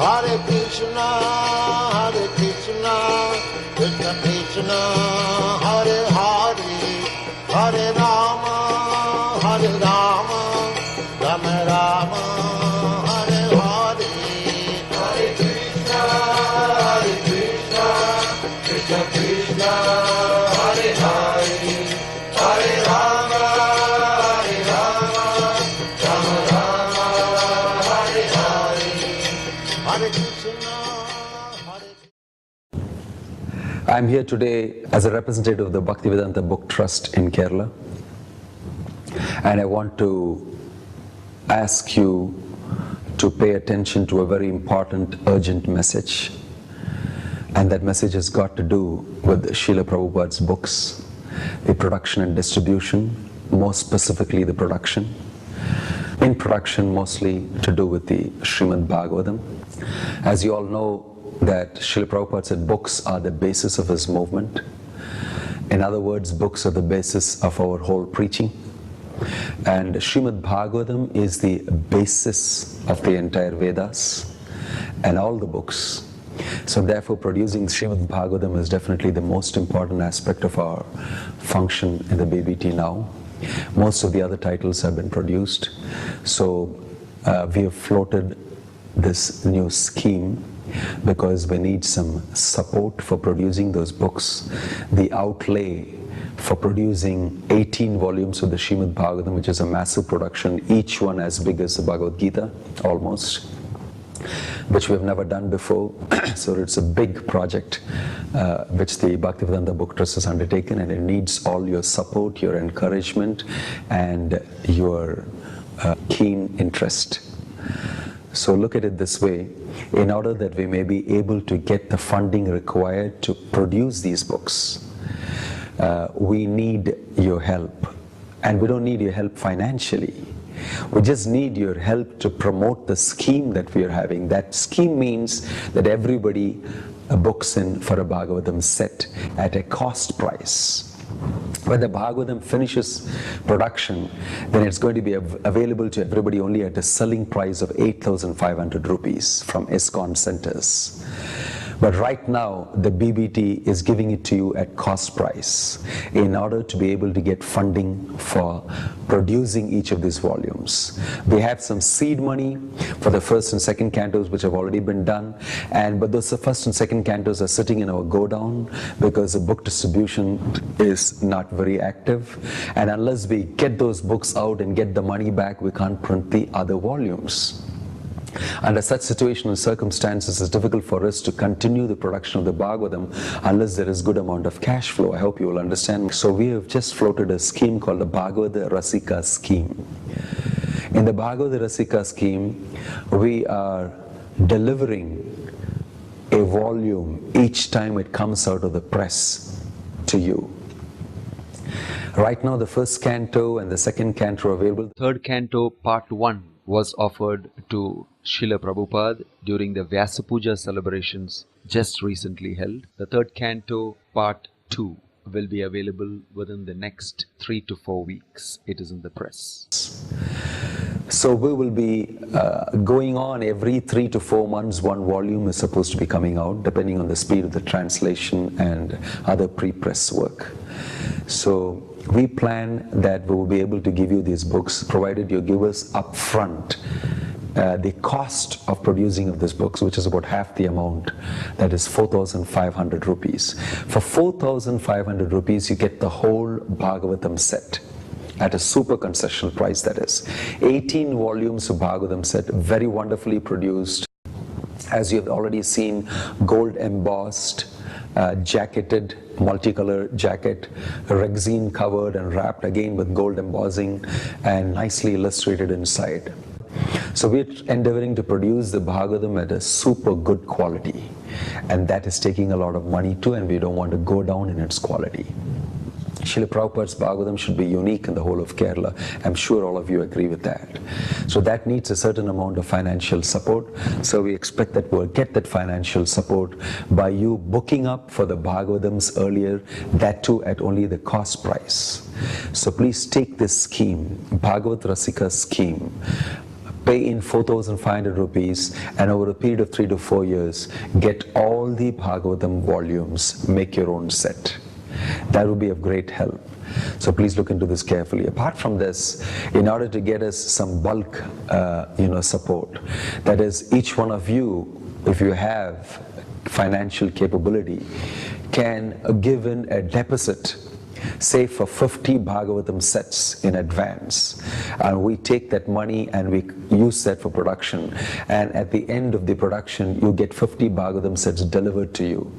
Hare Krishna, Krishna Krishna, Hare Hare, Hare Rama, Rama Rama, Hare Hare. Hare Krishna, Krishna Krishna, Hare Hare, Hare Rama, Rama Rama, Hare Hare. Hare Krishna, Hare. I'm here today as a representative of the Bhaktivedanta Book Trust in Kerala, and I want to ask you to pay attention to a very important, urgent message. And that message has got to do with Srila Prabhupada's books, the production and distribution, more specifically the production. In production, mostly to do with the Srimad Bhagavatam. As you all know, that Srila Prabhupada said books are the basis of his movement. In other words, books are the basis of our whole preaching. And Srimad Bhagavatam is the basis of the entire Vedas and all the books. So therefore, producing Srimad Bhagavatam is definitely the most important aspect of our function in the BBT now. Most of the other titles have been produced. So we have floated this new scheme because we need some support for producing those books. The outlay for producing 18 volumes of the Srimad Bhagavatam, which is a massive production, each one as big as the Bhagavad Gita, almost, which we have never done before. So it's a big project which the Bhaktivedanta Book Trust has undertaken, and it needs all your support, your encouragement, and your keen interest. So look at it this way: in order that we may be able to get the funding required to produce these books, we need your help. And we don't need your help financially. We just need your help to promote the scheme that we are having. That scheme means that everybody books in for a Bhagavatam set at a cost price. When the Bhagavatam finishes production, then it's going to be available to everybody only at a selling price of 8,500 rupees from ISKCON centers. But right now, the BBT is giving it to you at cost price in order to be able to get funding for producing each of these volumes. We have some seed money for the first and second cantos which have already been done, but those first and second cantos are sitting in our godown because the book distribution is not very active, and unless we get those books out and get the money back, we can't print the other volumes. Under such situation and circumstances, it's difficult for us to continue the production of the Bhagavatam unless there is good amount of cash flow. I hope you will understand. So we have just floated a scheme called the Bhagavata Rasika scheme. In the Bhagavata Rasika scheme, we are delivering a volume each time it comes out of the press to you. Right now, the first canto and the second canto are available. Third canto, part 1, was offered to Srila Prabhupada during the Vyasa Puja celebrations just recently held. The third canto, part 2, will be available within the next 3 to 4 weeks. It is in the press. So we will be going on every 3 to 4 months. One volume is supposed to be coming out, depending on the speed of the translation and other pre-press work. So we plan that we will be able to give you these books, provided you give us upfront the cost of producing of these books, which is about half the amount, that is 4,500 rupees. For 4,500 rupees, you get the whole Bhagavatam set at a super concessional price, that is. 18 volumes of Bhagavatam set, very wonderfully produced. As you have already seen, gold embossed, jacketed, multicolor jacket, rexine covered and wrapped again with gold embossing and nicely illustrated inside. So we're endeavoring to produce the Bhagavatam at a super good quality, and that is taking a lot of money too, and we don't want to go down in its quality. Srila Prabhupada's Bhagavatam should be unique in the whole of Kerala. I'm sure all of you agree with that. So that needs a certain amount of financial support. So we expect that we'll get that financial support by you booking up for the Bhagavatams earlier, that too at only the cost price. So please take this scheme, Bhagavata Rasika scheme. pay in 4,500 rupees, and over a period of 3 to 4 years, get all the Bhagavatam volumes, make your own set. That would be of great help. So please look into this carefully. Apart from this, in order to get us some bulk support, that is, each one of you, if you have financial capability, can give in a deposit, say for 50 Bhagavatam sets in advance, and we take that money and we use that for production, and at the end of the production you get 50 Bhagavatam sets delivered to you,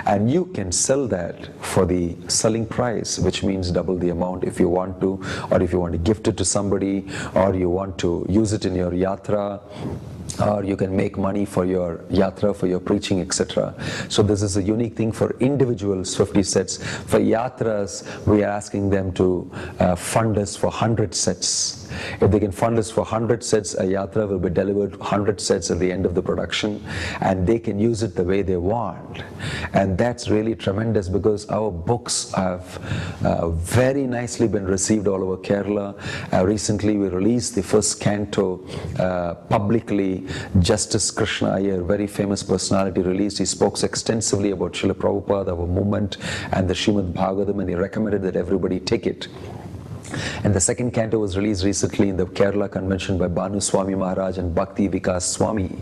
and you can sell that for the selling price, which means double the amount if you want to, or if you want to gift it to somebody, or you want to use it in your yatra, or you can make money for your yatra, for your preaching, etc. So this is a unique thing for individuals, 50 sets. For yatras, we are asking them to fund us for 100 sets. If they can fund us for 100 sets, a yatra will be delivered 100 sets at the end of the production, and they can use it the way they want. And that's really tremendous, because our books have very nicely been received all over Kerala. Recently we released the first canto publicly. Justice Krishna Iyer, very famous personality, released. He spoke extensively about Srila Prabhupada, our movement, and the Srimad Bhagavatam, and he recommended that everybody take it. And the second canto was released recently in the Kerala convention by Bhanu Swami Maharaj and Bhakti Vikas Swami.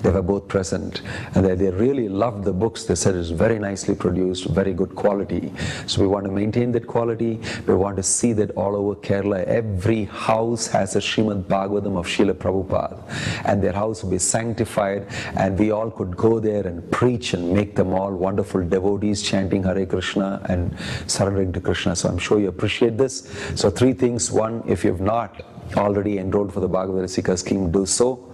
They were both present, and they really loved the books. They said it's very nicely produced, very good quality. So we want to maintain that quality. We want to see that all over Kerala, every house has a Srimad Bhagavatam of Srila Prabhupada, and their house will be sanctified, and we all could go there and preach and make them all wonderful devotees chanting Hare Krishna and surrendering to Krishna. So I'm sure you appreciate this. So 3 things. 1, if you have not already enrolled for the Bhagavata Rasika scheme, do so.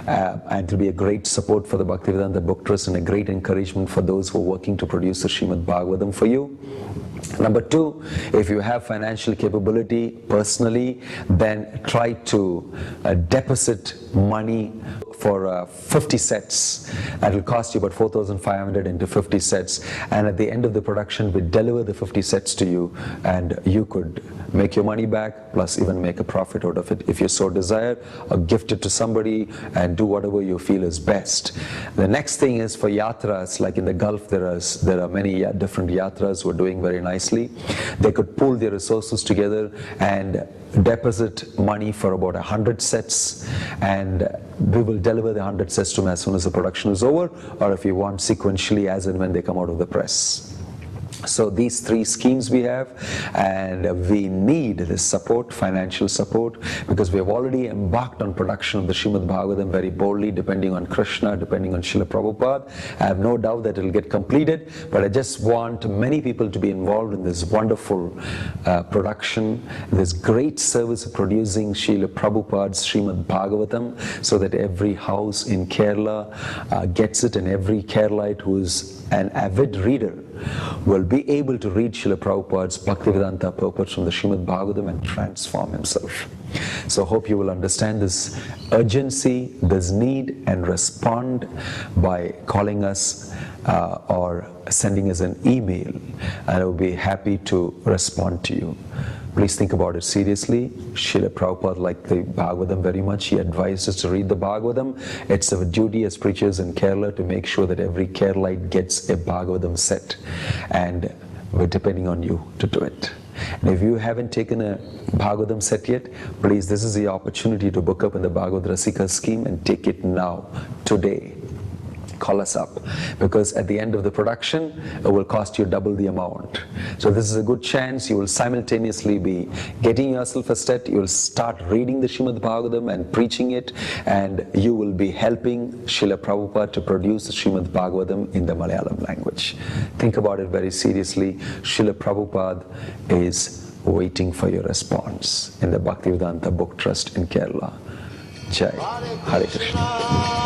And it will be a great support for the Bhaktivedanta Book Trust and a great encouragement for those who are working to produce the Srimad Bhagavatam for you. Number 2, if you have financial capability personally, then try to deposit money for 50 sets. That will cost you about 4,500 into 50 sets, and at the end of the production we deliver the 50 sets to you, and you could make your money back plus even make a profit out of it if you so desire, or gift it to somebody, and do whatever you feel is best. The next thing is for yatras. Like in the Gulf, there are many different yatras who are doing very nicely. They could pool their resources together and deposit money for about 100 sets, and we will deliver the 100 sets to them as soon as the production is over, or if you want, sequentially as and when they come out of the press. So these 3 schemes we have, and we need this support, financial support, because we have already embarked on production of the Srimad Bhagavatam very boldly, depending on Krishna, depending on Srila Prabhupada. I have no doubt that it will get completed, but I just want many people to be involved in this wonderful production, this great service of producing Srila Prabhupada's Srimad Bhagavatam, so that every house in Kerala gets it, and every Keralite who is an avid reader will be able to read Srila Prabhupada's Bhaktivedanta purport from the Srimad Bhagavatam and transform himself. So hope you will understand this urgency, this need, and respond by calling us or sending us an email, and I will be happy to respond to you. Please think about it seriously. Srila Prabhupada liked the Bhagavatam very much. He advised us to read the Bhagavatam. It's our duty as preachers in Kerala to make sure that every Keralite gets a Bhagavatam set, and we're depending on you to do it. And if you haven't taken a Bhagavatam set yet, please, this is the opportunity to book up in the Bhagavata Rasika scheme and take it now, today. Call us up, because at the end of the production it will cost you double the amount. So this is a good chance. You will simultaneously be getting yourself a set, you will start reading the Srimad Bhagavatam and preaching it, and you will be helping Srila Prabhupada to produce the Srimad Bhagavatam in the Malayalam language. Think about it very seriously. Srila Prabhupada is waiting for your response in the Bhaktivedanta Book Trust in Kerala. Jai Hare Krishna.